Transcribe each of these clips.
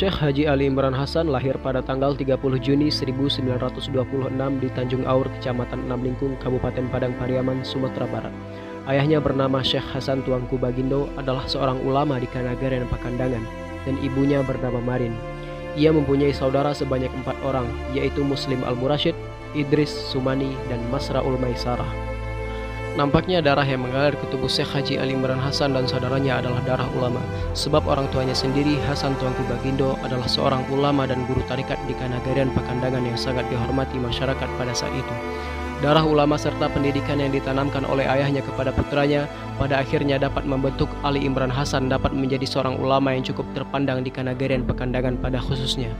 Syekh Haji Ali Imran Hasan lahir pada tanggal 30 Juni 1926 di Tanjung Aur, Kecamatan Enam Lingkung, Kabupaten Padang Pariaman, Sumatera Barat. Ayahnya bernama Syekh Hasan Tuanku Bagindo adalah seorang ulama di Kanagarian Pakandangan, dan ibunya bernama Marin. Ia mempunyai saudara sebanyak 4 orang, yaitu Muslim Al-Murashid, Idris, Sumani, dan Masraul Maisarah. Nampaknya darah yang mengalir ke tubuh Syekh Haji Ali Imran Hasan dan saudaranya adalah darah ulama, sebab orang tuanya sendiri, Hasan Tuanku Bagindo, adalah seorang ulama dan guru tarikat di Kanagarian Pakandangan yang sangat dihormati masyarakat pada saat itu. Darah ulama serta pendidikan yang ditanamkan oleh ayahnya kepada putranya pada akhirnya dapat membentuk Ali Imran Hasan dapat menjadi seorang ulama yang cukup terpandang di Kanagarian Pakandangan pada khususnya.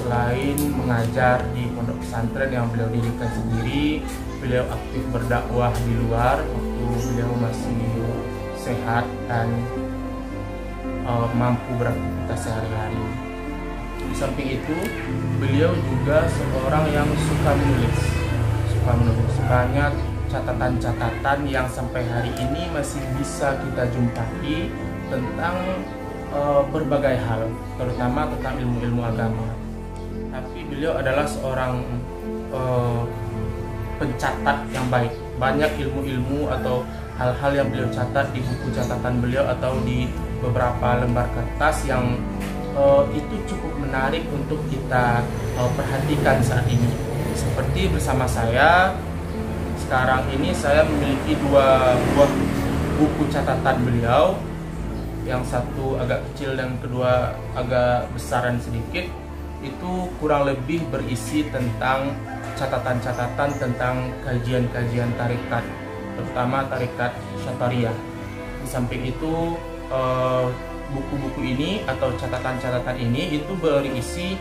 Selain mengajar di pondok pesantren yang beliau dirikan sendiri, beliau aktif berdakwah di luar waktu beliau masih sehat dan mampu beraktivitas sehari-hari. Di samping itu, beliau juga seorang yang suka menulis banyak catatan-catatan yang sampai hari ini masih bisa kita jumpai tentang berbagai hal, terutama tentang ilmu-ilmu agama. Tapi beliau adalah seorang pencatat yang baik. Banyak ilmu-ilmu atau hal-hal yang beliau catat di buku catatan beliau atau di beberapa lembar kertas yang itu cukup menarik untuk kita perhatikan saat ini. Seperti bersama saya, sekarang ini saya memiliki 2 buah buku catatan beliau. Yang satu agak kecil dan kedua agak besaran sedikit. Itu kurang lebih berisi tentang catatan-catatan tentang kajian-kajian tarikat, terutama tarikat Syatariyah. Di samping itu, buku-buku ini atau catatan-catatan ini itu berisi,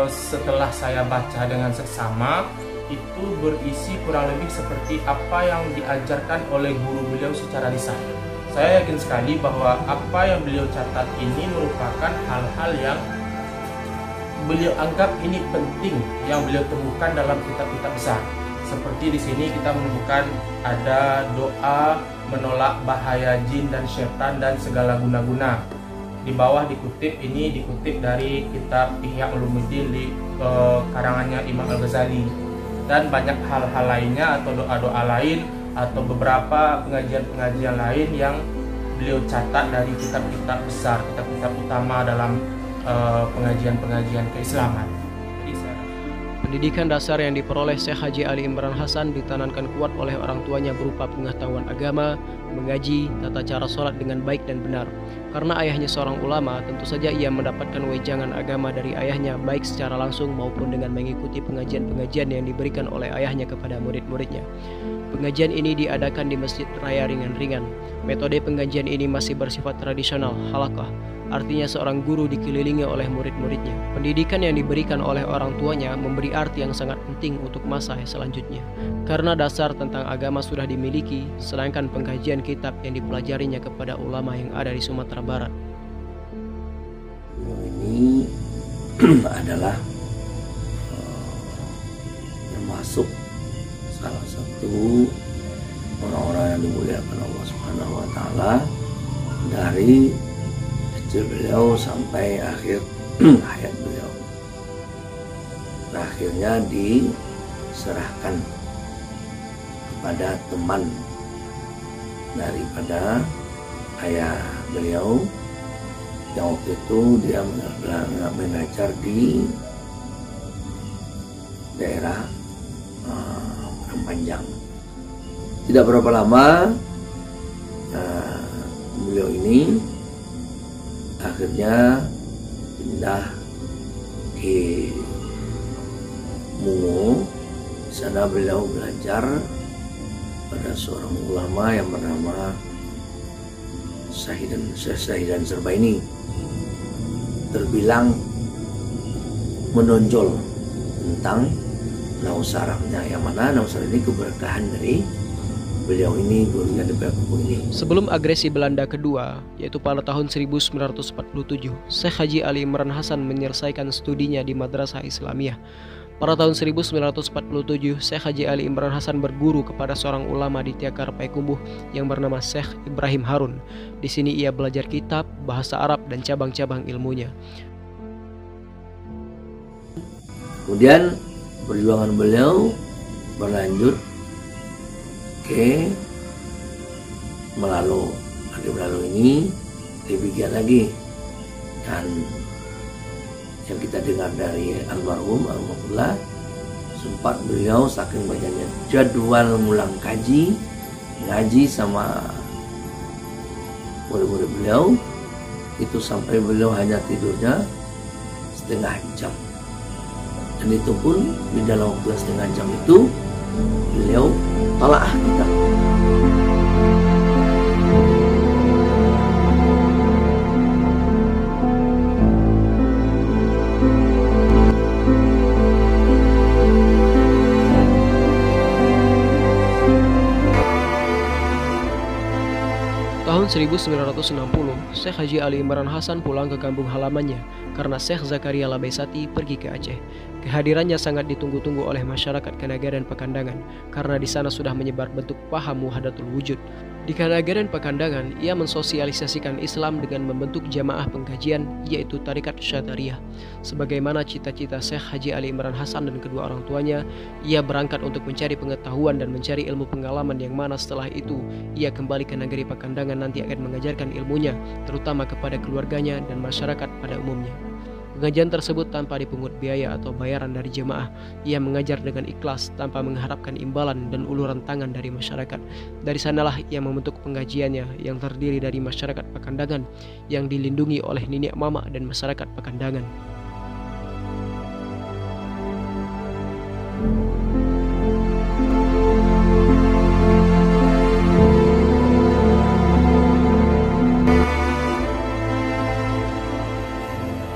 setelah saya baca dengan seksama, itu berisi kurang lebih seperti apa yang diajarkan oleh guru beliau secara lisan. Saya yakin sekali bahwa apa yang beliau catat ini merupakan hal-hal yang beliau anggap ini penting yang beliau temukan dalam kitab-kitab besar. Seperti di sini kita menemukan ada doa menolak bahaya jin dan syaitan dan segala guna-guna. Di bawah dikutip dari kitab Ihya Ulumuddin di karangannya Imam Al-Ghazali, dan banyak hal-hal lainnya atau doa-doa lain atau beberapa pengajian-pengajian lain yang beliau catat dari kitab-kitab besar, kitab-kitab utama dalam pengajian-pengajian keislaman. Pendidikan dasar yang diperoleh Syekh Haji Ali Imran Hasan ditanamkan kuat oleh orang tuanya berupa pengetahuan agama, mengaji, tata cara sholat dengan baik dan benar. Karena ayahnya seorang ulama, tentu saja ia mendapatkan wejangan agama dari ayahnya baik secara langsung maupun dengan mengikuti pengajian-pengajian yang diberikan oleh ayahnya kepada murid-muridnya. Pengajian ini diadakan di Masjid Raya Ringan-Ringan. Metode pengajian ini masih bersifat tradisional, halaqah. Artinya seorang guru dikelilingi oleh murid-muridnya. Pendidikan yang diberikan oleh orang tuanya memberi arti yang sangat penting untuk masa selanjutnya. Karena dasar tentang agama sudah dimiliki, sedangkan pengkajian kitab yang dipelajarinya kepada ulama yang ada di Sumatera Barat. Ini adalah termasuk salah satu orang-orang yang dimuliakan Allah Subhanahu wa taala dari kecil beliau sampai akhir hayat beliau. Akhirnya diserahkan kepada teman daripada ayah beliau yang waktu itu dia mengajar di daerah Panjang. Tidak berapa lama beliau ini akhirnya pindah ke Mungo. Sana beliau belajar pada seorang ulama yang bernama Syahidan Serbaini, terbilang menonjol tentang naus Arabnya, yang mana naus Arab ini keberkahan dari beliau ini, gurunya di buku ini. Sebelum agresi Belanda kedua, yaitu pada tahun 1947, Syekh Haji Ali Imran Hasan menyelesaikan studinya di Madrasah Islamiyah. Pada tahun 1947, Syekh Haji Ali Imran Hasan berguru kepada seorang ulama di Tiakar Payakumbuh yang bernama Syekh Ibrahim Harun. Di sini ia belajar kitab, bahasa Arab, dan cabang-cabang ilmunya. Kemudian perjuangan beliau berlanjut ke Melalo. Di Melalo ini lebih giat lagi, dan yang kita dengar dari almarhum alhamdulillah, sempat beliau saking banyaknya jadwal ngulang ngaji sama murid-murid beliau, itu sampai beliau hanya tidurnya setengah jam. Dan itu pun di dalam waktu setengah jam itu beliau talaah kitab. Tahun 1960, Syekh Haji Ali Imran Hasan pulang ke kampung halamannya karena Syekh Zakaria Labaisati pergi ke Aceh. Kehadirannya sangat ditunggu-tunggu oleh masyarakat Kanaga dan Pakandangan karena di sana sudah menyebar bentuk paham Wahdatul Wujud. Di Kanaga dan Pakandangan, ia mensosialisasikan Islam dengan membentuk jamaah pengkajian, yaitu Tarekat Syadhariyah. Sebagaimana cita-cita Syekh Haji Ali Imran Hasan dan kedua orang tuanya, ia berangkat untuk mencari pengetahuan dan mencari ilmu pengalaman yang mana setelah itu ia kembali ke negeri Pakandangan nanti akan mengajarkan ilmunya, terutama kepada keluarganya dan masyarakat pada umumnya. Pengajian tersebut tanpa dipungut biaya atau bayaran dari jemaah. Ia mengajar dengan ikhlas tanpa mengharapkan imbalan dan uluran tangan dari masyarakat. Dari sanalah ia membentuk pengajiannya yang terdiri dari masyarakat Pakandangan yang dilindungi oleh nenek mama dan masyarakat Pakandangan.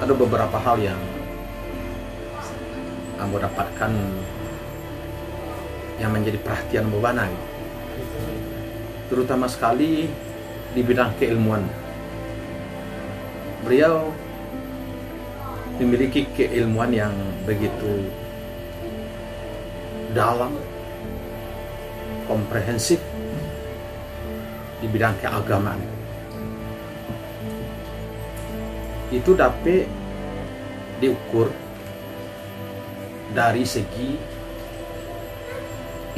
Ada beberapa hal yang Ambo dapatkan yang menjadi perhatian Bobana, terutama sekali di bidang keilmuan. Beliau memiliki keilmuan yang begitu dalam, komprehensif di bidang keagamaan. Itu dapat diukur dari segi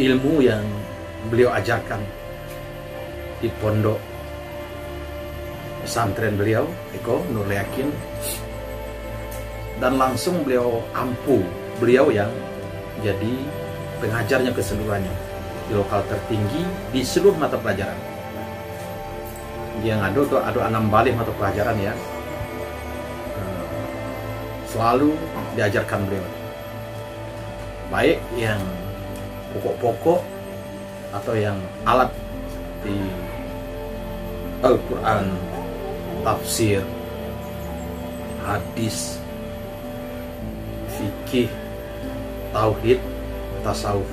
ilmu yang beliau ajarkan di pondok pesantren beliau, Eko Nurul Yakin, dan langsung beliau ampu beliau yang jadi pengajarnya keseluruhannya di lokal tertinggi di seluruh mata pelajaran. Yang ada 6 balik mata pelajaran ya, selalu diajarkan beliau, baik yang pokok-pokok atau yang alat di Al-Quran, tafsir, hadis, fikih, tauhid, tasawuf.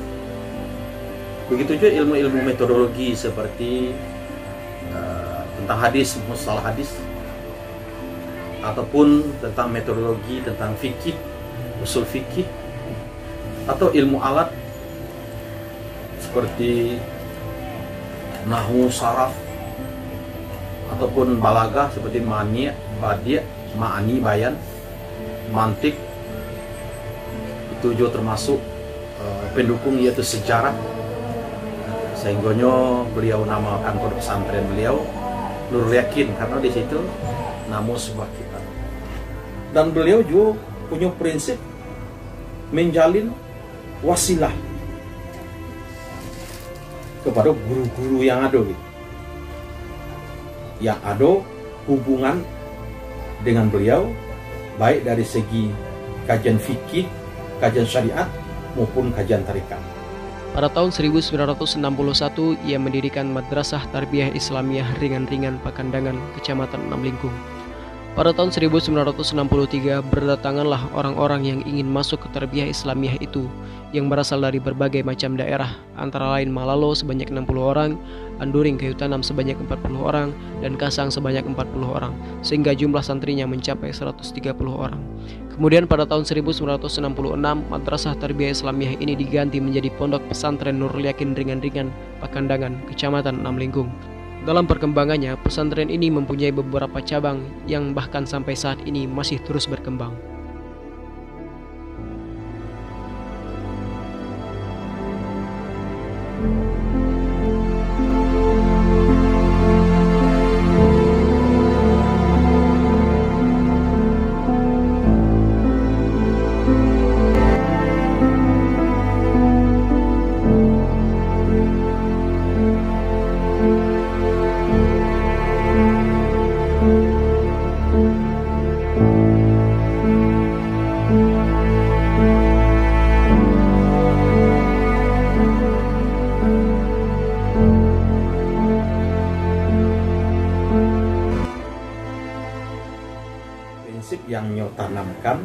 Begitu juga ilmu-ilmu metodologi seperti tentang hadis, mustalah hadis, ataupun tentang metodologi tentang fikih, usul fikih, atau ilmu alat seperti nahwu, saraf, ataupun balagah seperti mani, badi', ma'ani, bayan, mantik. Itu juga termasuk pendukung yaitu sejarah. Sehingga beliau namakan pondok pesantren beliau Nurul Yakin karena di situ namun sebuah kitab. Dan beliau juga punya prinsip menjalin wasilah kepada guru-guru yang ada, yang ada hubungan dengan beliau, baik dari segi kajian fikih, kajian syariat maupun kajian tarekat. Pada tahun 1961, ia mendirikan Madrasah Tarbiyah Islamiyah Ringan-Ringan Pakandangan, Kecamatan Namlingkung. Pada tahun 1963, berdatanganlah orang-orang yang ingin masuk ke Tarbiyah Islamiyah itu, yang berasal dari berbagai macam daerah, antara lain Malalo sebanyak 60 orang, Anduring Kayu Tanam sebanyak 40 orang, dan Kasang sebanyak 40 orang, sehingga jumlah santrinya mencapai 130 orang. Kemudian pada tahun 1966, Madrasah Tarbiyah Islamiyah ini diganti menjadi Pondok Pesantren Nurul Yakin Ringan-Ringan, Pakandangan, Kecamatan Namlingkung. Dalam perkembangannya, pesantren ini mempunyai beberapa cabang yang bahkan sampai saat ini masih terus berkembang. Prinsip yang nyo tanamkan,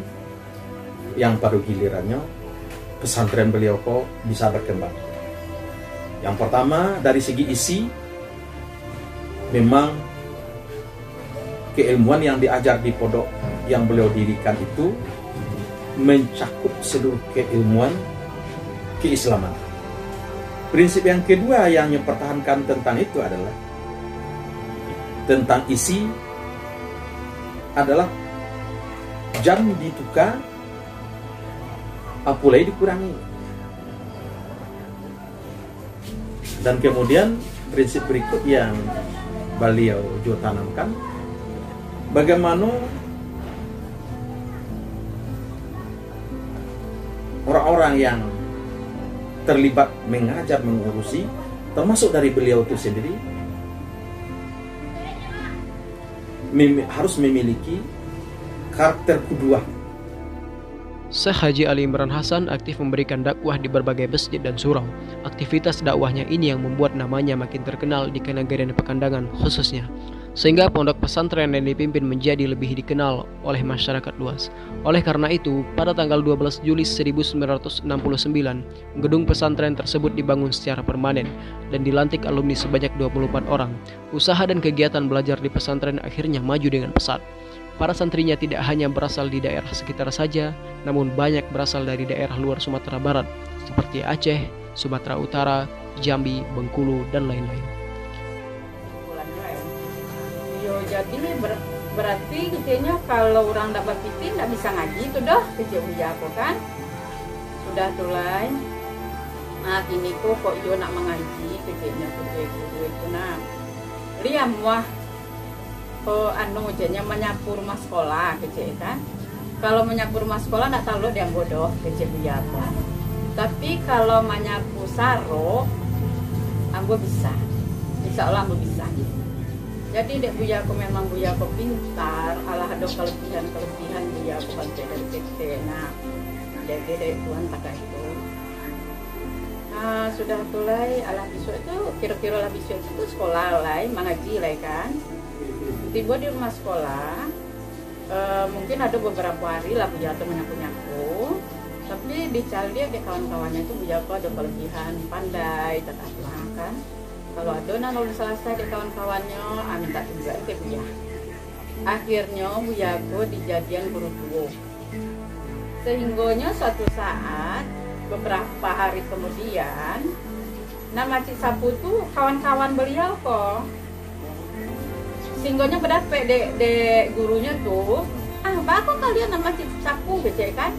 yang pada gilirannya pesantren beliau kok bisa berkembang. Yang pertama dari segi isi, memang keilmuan yang diajar di pondok yang beliau dirikan itu mencakup seluruh keilmuan keislaman. Prinsip yang kedua yang nyo pertahankan tentang itu adalah tentang isi adalah jam ditukar, apulai dikurangi. Dan kemudian prinsip berikut yang beliau juga tanamkan, bagaimana orang-orang yang terlibat mengajar, mengurusi, termasuk dari beliau itu sendiri, harus memiliki karakter kedua. Syekh Haji Ali Imran Hasan aktif memberikan dakwah di berbagai masjid dan surau. Aktivitas dakwahnya ini yang membuat namanya makin terkenal di Kenagaran Pakandangan khususnya, sehingga pondok pesantren yang dipimpin menjadi lebih dikenal oleh masyarakat luas. Oleh karena itu, pada tanggal 12 Juli 1969, gedung pesantren tersebut dibangun secara permanen dan dilantik alumni sebanyak 24 orang. Usaha dan kegiatan belajar di pesantren akhirnya maju dengan pesat. Para santrinya tidak hanya berasal di daerah sekitar saja, namun banyak berasal dari daerah luar Sumatera Barat, seperti Aceh, Sumatera Utara, Jambi, Bengkulu, dan lain-lain. Jadi berarti kayaknya kalau orang dapat pitin nggak bisa ngaji itu dah kecil aku kan sudah tulai. Nah kini kok yo nak mengaji kecilnya itu nah liam wah jadinya menyapu rumah sekolah kecil kan. Kalau menyapu rumah sekolah nggak tahu dia bodoh kecil apa. Tapi kalau menyapu saro, ambo bisa. Insya Allah ambo bisa. Jadi dek buya aku memang buya aku pintar, alah ada kelebihan buya aku baca dari kecil. Nah, jadi dari Tuhan tak itu. Nah, sudah mulai alah besok itu kira-kira lah besok itu sekolah lah, mengaji lah kan. Tiba di rumah sekolah, mungkin ada beberapa hari lah buya aku menyapu-nyapu. Tapi dicari dia kawan-kawannya itu buya aku ada kelebihan, pandai, tetaplah kan. Kalau ada udah selesai di kawan-kawannya, minta juga ke buya. Akhirnya buya aku dijadian guru duo. Sehingganya suatu saat, beberapa hari kemudian, nama Cik Sapu tuh kawan-kawan beliau kok. Sehinggonya berdapat de gurunya tuh, bakal kalian nama Cik Sapu gitu kan?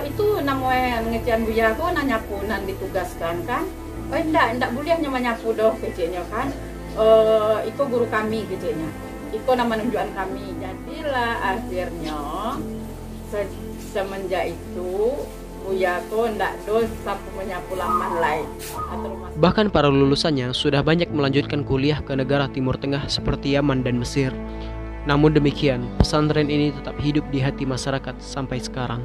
Itu namanya ngecian buya aku nyapu nan ditugaskan kan? Enggak boleh hanya menyapu doh kecilnya kan. Itu guru kami kecilnya. Itu nama nunjukan kami. Jadilah akhirnya semenjak itu buyaku ndak dos sapu menyapu laman lain. Bahkan para lulusannya sudah banyak melanjutkan kuliah ke negara Timur Tengah seperti Yaman dan Mesir. Namun demikian, pesantren ini tetap hidup di hati masyarakat sampai sekarang.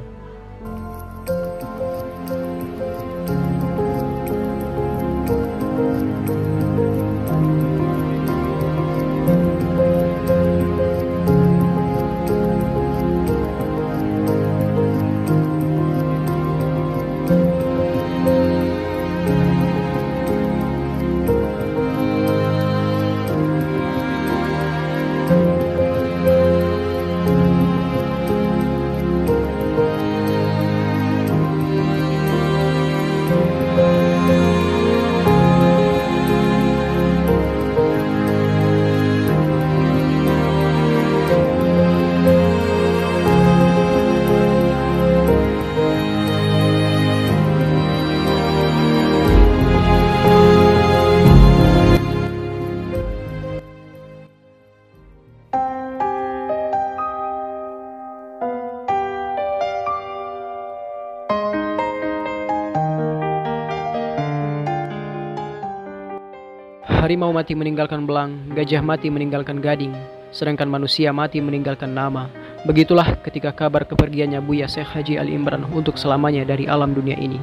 Harimau mati meninggalkan belang, gajah mati meninggalkan gading, sedangkan manusia mati meninggalkan nama. Begitulah ketika kabar kepergiannya Buya Syekh Haji Ali Imran untuk selamanya dari alam dunia ini.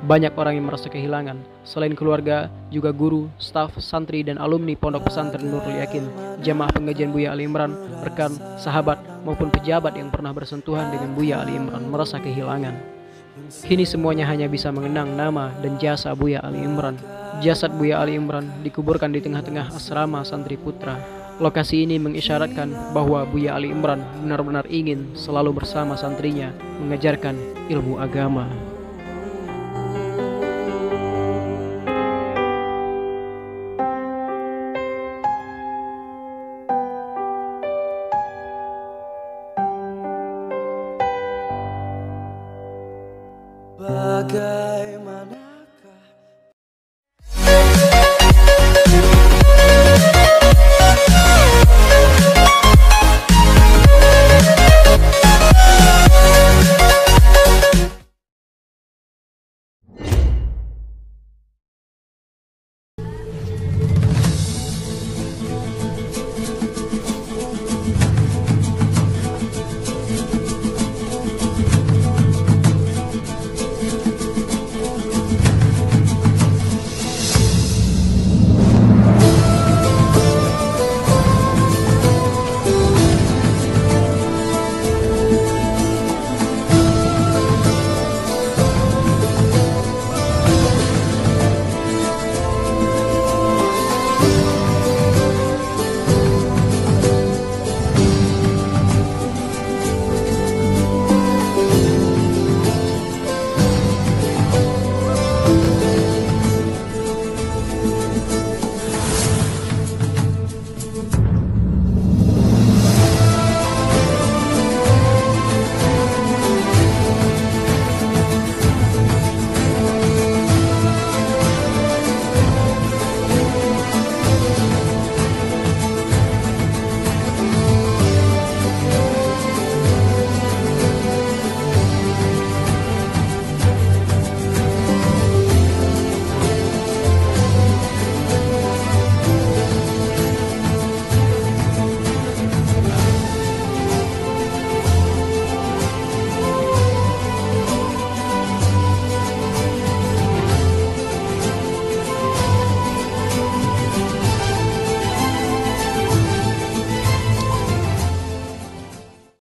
Banyak orang yang merasa kehilangan, selain keluarga, juga guru, staf, santri, dan alumni Pondok Pesantren Nurul Yakin, jamaah pengajian Buya Ali Imran, rekan, sahabat, maupun pejabat yang pernah bersentuhan dengan Buya Ali Imran merasa kehilangan. Kini semuanya hanya bisa mengenang nama dan jasa Buya Ali Imran. Jasad Buya Ali Imran dikuburkan di tengah-tengah asrama santri putra. Lokasi ini mengisyaratkan bahwa Buya Ali Imran benar-benar ingin selalu bersama santrinya mengajarkan ilmu agama.